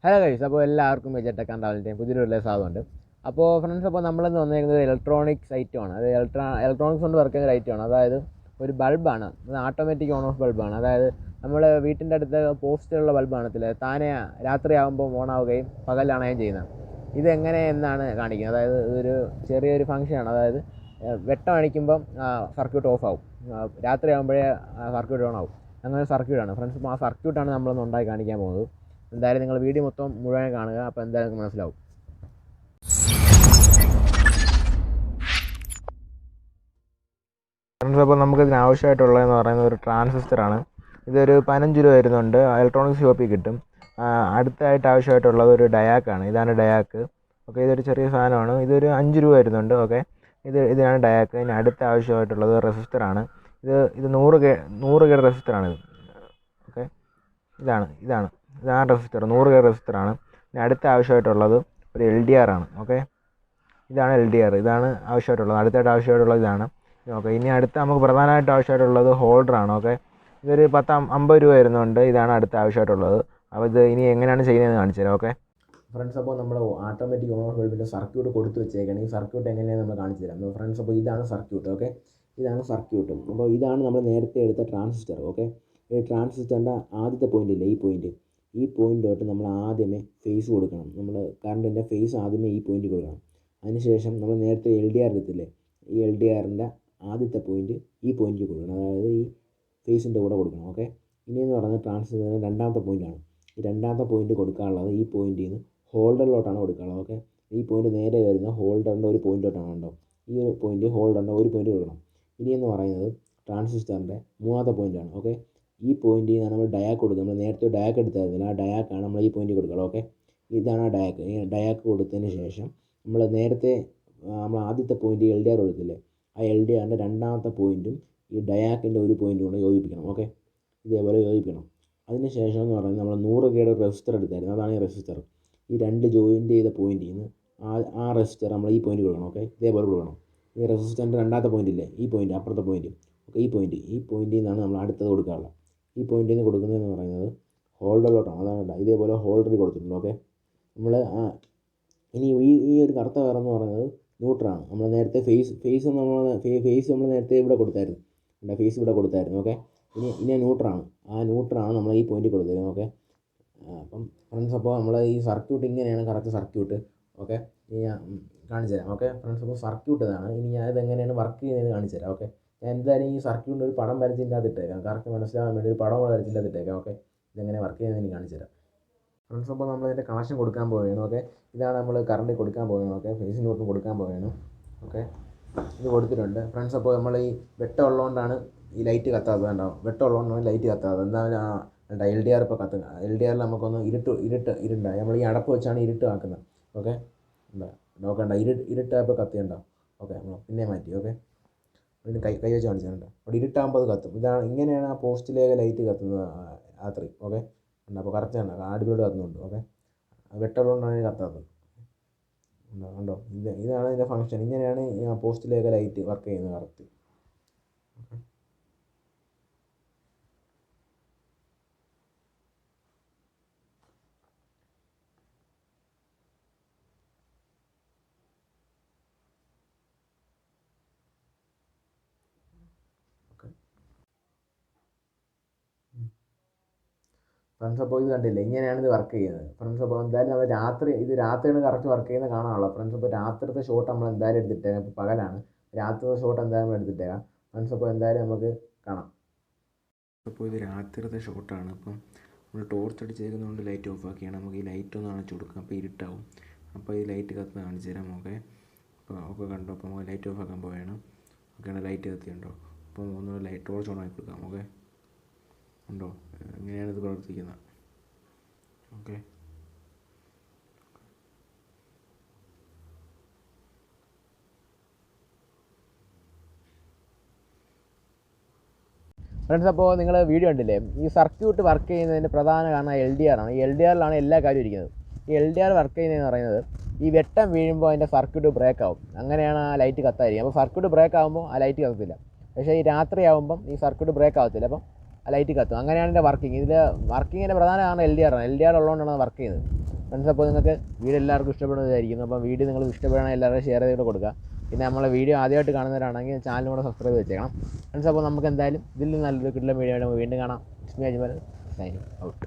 Hello guys, അപ്പോൾ എല്ലാവർക്കും വെജറ്റക്കാൻ ട്രാവലിൻ്റെയും പുതിയൊരു സാധനമുണ്ട്. അപ്പോൾ ഫ്രണ്ട്സ്, അപ്പോൾ നമ്മളിന്ന് വന്നിരിക്കുന്നത് ഇലക്ട്രോണിക്സ് ഐറ്റമാണ്. അത് ഇലക്ട്രോണിക്സ് കൊണ്ട് വർക്ക് ചെയ്യുന്ന ഒരു ഐറ്റമാണ്. അതായത് ഒരു ബൾബാണ്. അത് ഓട്ടോമാറ്റിക് ഓൺ ഓഫ് ബൾബാണ്. അതായത് നമ്മൾ വീട്ടിൻ്റെ അടുത്ത് പോസ്റ്റിലുള്ള ബൾബ് കാണത്തില്ല, താനെ രാത്രിയാകുമ്പോൾ ഓൺ ആവുകയും പകലാണുകയും ചെയ്യുന്നത്. ഇതെങ്ങനെ എന്നാണ് കാണിക്കുന്നത്. അതായത് ഇതൊരു ചെറിയൊരു ഫംഗ്ഷനാണ്. അതായത് വെട്ടം അടിക്കുമ്പം സർക്യൂട്ട് ഓഫ് ആവും, രാത്രിയാകുമ്പോഴേ സർക്യൂട്ട് ഓൺ ആവും. അങ്ങനെ ഒരു സർക്യൂട്ടാണ് ഫ്രണ്ട്സ്. അപ്പോൾ ആ സർക്യൂട്ടാണ് നമ്മളൊന്ന് ഉണ്ടാക്കി കാണിക്കാൻ പോകുന്നത്. എന്തായാലും നിങ്ങൾ വീഡിയോ മൊത്തം മുഴുവൻ കാണുക, അപ്പോൾ എന്തായാലും മനസ്സിലാവും. ഫ്രണ്ട്സ്, അപ്പോൾ നമുക്കിതിന് ആവശ്യമായിട്ടുള്ളതെന്ന് പറയുന്നത് ഒരു ട്രാൻസിസ്റ്ററാണ്. ഇതൊരു 15 രൂപ വരുന്നുണ്ട്, ഇലക്ട്രോണിക്സ് ഷോപ്പിൽ കിട്ടും. അടുത്തായിട്ട് ആവശ്യമായിട്ടുള്ളത് ഒരു ഡയാക്കാണ്. ഇതാണ് ഡയാക്ക്. ഓക്കെ, ഇതൊരു ചെറിയ സാധനമാണ്. ഇതൊരു 5 രൂപ വരുന്നുണ്ട്. ഓക്കെ, ഇതാണ് ഡയാക്ക്. ഇനി അടുത്ത ആവശ്യമായിട്ടുള്ളത് റെസിസ്റ്ററാണ്. ഇത് 100 ഗേഡ് റെസിസ്റ്ററാണിത്. ഓക്കെ, ഇതാണ് റെസിസ്റ്റർ, 100 ഗേഡ് റെസിസ്റ്ററാണ്. ഇനി അടുത്ത ആവശ്യമായിട്ടുള്ളത് ഒരു LDR ആണ്. ഓക്കെ, ഇതാണ് LDR. ഇതാണ് ആവശ്യമായിട്ടുള്ളത്. അടുത്തായിട്ട് ആവശ്യമായിട്ടുള്ളത് ഇതാണ്. ഓക്കെ, ഇനി അടുത്ത നമുക്ക് പ്രധാനമായിട്ട് ആവശ്യമായിട്ടുള്ളത് ഹോൾഡറാണ്. ഓക്കെ, ഇതൊരു 50 രൂപ വരുന്നുണ്ട്. ഇതാണ് അടുത്ത ആവശ്യമായിട്ടുള്ളത്. അപ്പോൾ ഇത് ഇനി എങ്ങനെയാണ് ചെയ്യുന്നതെന്ന് കാണിച്ചു തരാം. ഓക്കെ ഫ്രണ്ട്സ്, അപ്പോൾ നമ്മൾ ഓട്ടോമാറ്റിക് ഓൺ ഓഫ് ബൾബിൻ്റെ സർക്യൂട്ട് കൊടുത്ത് വെച്ചേക്കണം. ഈ സർക്യൂട്ട് എങ്ങനെയാണ് നമ്മൾ കാണിച്ചു തരാം ഫ്രണ്ട്സ്. അപ്പോൾ ഇതാണ് സർക്യൂട്ട്. ഓക്കെ, ഇതാണ് സർക്യൂട്ട്. അപ്പോൾ ഇതാണ് നമ്മൾ നേരത്തെ എടുത്ത ട്രാൻസിസ്റ്റർ. ഓക്കെ, ഈ ട്രാൻസിസ്റ്ററിൻ്റെ ആദ്യത്തെ പോയിൻ്റ് ഇല്ലേ, ഈ പോയിൻ്റോട്ട് നമ്മൾ ആദ്യമേ ഫേസ് കൊടുക്കണം. നമ്മൾ കറണ്ടിൻ്റെ ഫേസ് ആദ്യമേ ഈ പോയിൻ്റ് കൊടുക്കണം. അതിനുശേഷം നമ്മൾ നേരത്തെ LDR എടുത്തില്ലേ, ഈ LDRൻ്റെ ആദ്യത്തെ പോയിൻ്റ് ഈ പോയിൻ്റ് കൊടുക്കണം. അതായത് ഈ ഫേസിൻ്റെ കൂടെ കൊടുക്കണം. ഓക്കെ, ഇനിയെന്ന് പറയുന്നത് ട്രാൻസിസ്റ്ററിൻ്റെ രണ്ടാമത്തെ പോയിൻ്റാണ്. ഈ രണ്ടാമത്തെ പോയിൻ്റ് കൊടുക്കാനുള്ളത് ഈ പോയിൻ്റിൽ നിന്ന് ഹോൾഡറിലോട്ടാണ് കൊടുക്കാനുള്ളത്. ഓക്കെ, ഈ പോയിൻ്റ് നേരെ വരുന്ന ഹോൾഡറിൻ്റെ ഒരു പോയിൻ്റോട്ടാണ് ഉണ്ടോ, ഈ ഒരു പോയിൻ്റ് ഹോൾഡറിൻ്റെ ഒരു പോയിൻ്റ് കൊടുക്കണം. ഇനിയെന്ന് പറയുന്നത് ട്രാൻസിസ്റ്ററിൻ്റെ മൂന്നാമത്തെ പോയിൻ്റാണ്. ഓക്കെ, ഈ പോയിൻ്റിൽ നിന്നാണ് നമ്മൾ ഡയാക്ക് കൊടുക്കുക. നമ്മൾ നേരത്തെ ഡയാക്ക് എടുത്തായിരുന്നില്ല, ആ ഡയാക്കാണ് നമ്മൾ ഈ പോയിൻ്റ് കൊടുക്കുക. ഓക്കെ, ഇതാണ് ആ ഡയാക്ക്. ഈ ഡയാക്ക് കൊടുത്തതിന് ശേഷം നമ്മൾ നേരത്തെ നമ്മൾ ആദ്യത്തെ പോയിൻ്റ് LDR കൊടുത്തില്ലേ, ആ LDRൻ്റെ രണ്ടാമത്തെ പോയിൻറ്റും ഈ ഡയാക്കിൻ്റെ ഒരു പോയിൻ്റും കൊണ്ട് യോജിപ്പിക്കണം. ഓക്കെ, ഇതേപോലെ യോജിപ്പിക്കണം. അതിന് ശേഷം എന്ന് പറയുന്നത് നമ്മൾ 100 ഗേഡ് റെസിസ്റ്റർ എടുത്തായിരുന്നു. അതാണ് ഈ റെസിസ്റ്റർ. ഈ രണ്ട് ജോയിൻ്റ് ചെയ്ത പോയിന്റിൽ നിന്ന് ആ റെസിസ്റ്റർ നമ്മൾ ഈ പോയിൻ്റ് കൊടുക്കണം. ഓക്കെ, ഇതേപോലെ കൊടുക്കണം. ഈ റെസിസ്റ്ററിൻ്റെ രണ്ടാമത്തെ പോയിൻ്റ് ഇല്ലേ, ഈ പോയിൻ്റ്, അപ്പുറത്തെ പോയിൻ്റ്. ഓക്കെ, ഈ പോയിന്റിൽ നിന്നാണ് നമ്മൾ അടുത്തത് കൊടുക്കാനുള്ളത്. ഈ പോയിന്റിൽ നിന്ന് കൊടുക്കുന്നതെന്ന് പറയുന്നത് ഹോൾഡറിലോട്ടാണ്. അതാണ് ഇതേപോലെ ഹോൾഡറിൽ കൊടുത്തിട്ടുണ്ട്. ഓക്കെ, നമ്മൾ ഇനി ഈ ഒരു കറുത്ത വയറെന്ന് പറയുന്നത് ന്യൂട്രാണ്. നമ്മൾ നേരത്തെ ഫേസ് നമ്മൾ നേരത്തെ ഇവിടെ കൊടുത്തായിരുന്നു. ഫേസ് ഇവിടെ കൊടുത്തായിരുന്നു. ഓക്കെ, ഇനി ന്യൂട്രാണ്. ആ ന്യൂട്രാണ് നമ്മൾ ഈ പോയിന്റിൽ കൊടുത്തിരുന്നത്. ഓക്കെ, അപ്പം ഫ്രണ്ട്സ്, അപ്പോൾ നമ്മൾ ഈ സർക്യൂട്ട് ഇങ്ങനെയാണ് കറക്റ്റ് സർക്യൂട്ട്. ഓക്കെ, ഇനി ഞാൻ കാണിച്ചു തരാം. ഓക്കെ ഫ്രണ്ട്സ്, അപ്പോൾ സർക്യൂട്ട് ഇതാണ്. ഇനി ഞാൻ ഇതെങ്ങനെയാണ് വർക്ക് ചെയ്യുന്നത് കാണിച്ചു തരാം. ഓക്കെ, ഞാൻ എന്തായാലും ഈ സർക്യൂട്ടിൻ്റെ ഒരു പടം വരച്ചിൻ്റെ അത് ഇട്ടേക്കാം, കറക്റ്റ് മനസ്സിലാകാൻ വേണ്ടി ഒരു പടം കൂടെ വരച്ചിൻ്റെ അത് ഇട്ടേക്കാം. ഓക്കെ, ഇതെങ്ങനെ വർക്ക് ചെയ്യുന്നത് എനിക്ക് കാണിച്ചു തരാം. ഫ്രണ്ട്സ്, അപ്പോൾ നമ്മൾ ഇതിൻ്റെ കണക്ഷൻ കൊടുക്കാൻ പോവുകയാണ്. ഓക്കെ, ഇതാണ് നമ്മൾ കറണ്ട് കൊടുക്കാൻ പോകുന്നത്. ഓക്കെ, ഫേസ് നോട്ടും കൊടുക്കാൻ പോവുകയാണ്. ഓക്കെ, ഇത് കൊടുത്തിട്ടുണ്ട് ഫ്രണ്ട്സ്. അപ്പോൾ നമ്മൾ ഈ വെട്ടം ഉള്ളതുകൊണ്ടാണ് ഈ ലൈറ്റ് കത്താത്തത്. ഉണ്ടാവും, വെട്ടം ഉള്ളതുകൊണ്ടാണ് ലൈറ്റ് കത്താത്തത്. എന്തായാലും LDR ഇപ്പോൾ കത്തുക. LDRൽ നമുക്കൊന്ന് ഇരുട്ടായി. നമ്മൾ ഈ അടപ്പ് വെച്ചാണ് ഇരുട്ട് ആക്കുന്നത്. ഓക്കെ, എന്താ നോക്കണ്ട, ഇരുട്ടായപ്പോൾ കത്തിയുണ്ടാവും. ഓക്കെ, നമ്മൾ പിന്നെ മാറ്റി. ഓക്കെ, അതിന് കൈ വെച്ച് കാണിച്ചിട്ടുണ്ട്. അവിടെ ഇരുട്ടാകുമ്പോൾ അത് കത്തും. ഇങ്ങനെയാണ് ആ പോസ്റ്റിലേക്ക് ലൈറ്റ് കത്തുന്നത് രാത്രി. ഓക്കെ, ഉണ്ട്. അപ്പോൾ കറക്റ്റ് ആണ്, അടിപൊളി കത്തുന്നുണ്ട്. ഓക്കെ, വെട്ടമുള്ളതുകൊണ്ടാണ് കത്താത്തത്. ഉണ്ടോ, ഇതാണ് ഇതിൻ്റെ ഫംഗ്ഷൻ. ഇങ്ങനെയാണ് ഈ പോസ്റ്റിലേക്ക് ലൈറ്റ് വർക്ക് ചെയ്യുന്നത് കറക്റ്റ്. ഫ്രണ്ട്സ്, അപ്പോൾ ഇത് കണ്ടില്ലേ, ഇങ്ങനെയാണ് ഇത് വർക്ക് ചെയ്യുന്നത്. ഫ്രണ്ട്സ്, അപ്പോൾ എന്തായാലും നമ്മൾ രാത്രിയാണ് കറക്റ്റ് വർക്ക് ചെയ്യുന്നത് കാണാനുള്ളത്. ഫ്രണ്ട്സ്, അപ്പോൾ രാത്രിത്തെ ഷോട്ട് നമ്മൾ എന്തായാലും എടുത്തിട്ടേക്കാം. ഇപ്പോൾ പകലാണ്, രാത്രിത്തെ ഷോട്ട് എന്തായാലും എടുത്തിട്ടേക്കാം. ഫ്രണ്ട്സ്, അപ്പോൾ എന്തായാലും നമുക്ക് കാണാം. അപ്പോൾ ഇത് രാത്രിത്തെ ഷോട്ടാണ്. അപ്പം നമ്മൾ ടോർച്ച് അടിച്ചേക്കുന്നതുകൊണ്ട് ലൈറ്റ് ഓഫ് ആക്കിയാണ്. നമുക്ക് ഈ ലൈറ്റ് ഒന്ന് അണച്ചു കൊടുക്കാം, അപ്പോൾ ഇരുട്ടാവും. അപ്പോൾ ഈ ലൈറ്റ് കത്തുന്ന കാണിച്ചു തരാം. ഓക്കെ കണ്ടോ, അപ്പോൾ നമുക്ക് ലൈറ്റ് ഓഫ് ആക്കാൻ പോവുകയാണ്. ഓക്കെയാണ്, ലൈറ്റ് കത്തിയുണ്ടോ. അപ്പോൾ ഒന്ന് ടോർച്ച് ഓൺ ആക്കി കൊടുക്കാം. ഓക്കെ, ഉണ്ടോ, ഇങ്ങനെയാണ് ഇത് പ്രവർത്തിക്കുന്നത്. ഓക്കെ, ഫ്രണ്ട്സ്, അപ്പോൾ നിങ്ങൾ വീഡിയോ കണ്ടില്ലേ, ഈ സർക്യൂട്ട് വർക്ക് ചെയ്യുന്നതിൻ്റെ പ്രധാന കാരണം LDR ആണ്. ഈ LDRലാണ് എല്ലാ കാര്യവും ഇരിക്കുന്നത്. ഈ LDR വർക്ക് ചെയ്യുന്നതെന്ന് പറയുന്നത് ഈ വെട്ടം വീഴുമ്പോൾ അതിൻ്റെ സർക്യൂട്ട് ബ്രേക്ക് ആവും. അങ്ങനെയാണ് ആ ലൈറ്റ് കത്തായിരിക്കും. അപ്പോൾ സർക്യൂട്ട് ബ്രേക്ക് ആകുമ്പോൾ ആ ലൈറ്റ് കത്തത്തില്ല. പക്ഷേ ഈ രാത്രിയാകുമ്പം ഈ സർക്യൂട്ട് ബ്രേക്ക് ആകത്തില്ല, അപ്പം ആ ലൈറ്റ് കത്തും. അങ്ങനെയാണ് ഇതിൻ്റെ വർക്കിംഗ്. ഇതിൽ വർക്കിങ്ങിൻ്റെ പ്രധാന കാരണം LDR ആണ്. LDR ഉള്ളതുകൊണ്ടാണ് അത് വർക്ക് ചെയ്യുന്നത്. ഫ്രണ്ട്സ്, അപ്പോൾ നിങ്ങൾക്ക് വീഡിയോ എല്ലാവർക്കും ഇഷ്ടപ്പെടുന്നതായിരിക്കുന്നു. അപ്പോൾ വീഡിയോ നിങ്ങൾ ഇഷ്ടപ്പെടുകയാണെങ്കിൽ എല്ലാവരും ഷെയർ ചെയ്ത് കൊടുക്കുക. പിന്നെ നമ്മളെ വീഡിയോ ആദ്യമായിട്ട് കാണുന്നവരാണെങ്കിൽ ചാനൽ കൂടെ സബ്സ്ക്രൈബ് വെച്ചേക്കണം ഫ്രണ്ട്സ്. അപ്പോൾ നമുക്ക് എന്തായാലും ഇതിൽ നല്ലൊരു കിട്ടുന്ന വീഡിയോ വീണ്ടും കാണാം. Signing out.